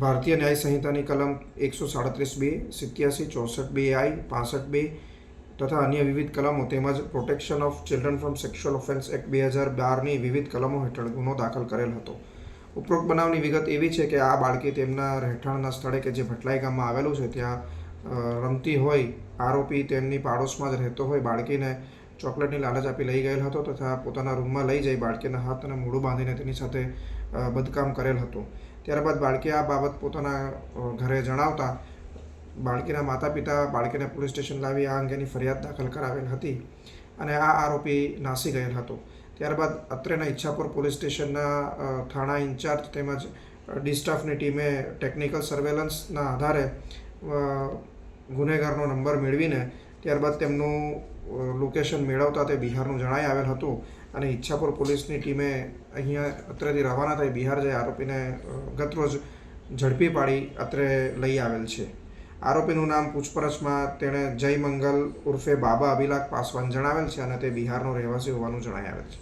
ભારતીય ન્યાય સંહિતાની કલમ 137(2), 87, 64(2)(I), 65(2) તથા અન્ય વિવિધ કલમો તેમજ protection of children from sexual offences act 2012ની વિવિધ કલમો હેઠળ ગુનો દાખલ કરેલ હતો. ઉપરોક્ત બનાવની વિગત એવી છે કે આ બાળકી તેમના રહેઠાણના સ્થળે કે જે ભટલાઈ ગામમાં આવેલું છે ત્યાં રમતી હોય. આરોપી તેમની પાડોશમાં જ રહેતો હોય. બાળકીને ચોકલેટની લાલચ આપી લઈ ગયેલ હતો તથા પોતાના રૂમમાં લઈ જઈ બાળકીના હાથ અને મોઢું બાંધીને તેની સાથે બદકામ કરેલ હતું. ત્યારબાદ બાળકીએ આ બાબત પોતાના ઘરે જણાવતા બાળકીના માતા પિતા બાળકીને પોલીસ સ્ટેશન લાવી આ અંગેની ફરિયાદ દાખલ કરાવેલ હતી અને આ આરોપી નાસી ગયેલ હતો. ત્યારબાદ અત્રેના ઈચ્છાપુર પોલીસ સ્ટેશનના થાણા ઇન્ચાર્જ તેમજ ડી સ્ટાફની ટીમે ટેકનિકલ સર્વેલન્સના આધારે ગુનેગારનો નંબર મેળવીને ત્યારબાદ તેમનું લોકેશન મેળવતા તે બિહારનું જણાઈ આવેલ હતું અને ઈચ્છાપુર પોલીસની ટીમે અહીંયા અત્રેથી રવાના થઈ બિહાર જઈ આરોપીને ગતરોજ ઝડપી પાડી અત્રે લઈ આવેલ છે. આરોપીનું નામ પૂછપરછમાં તેણે જય મંગલ ઉર્ફે બાબા અભિલાખ પાસવાન જણાવેલ છે અને તે બિહારનો રહેવાસી હોવાનું જણાઈ આવેલ છે.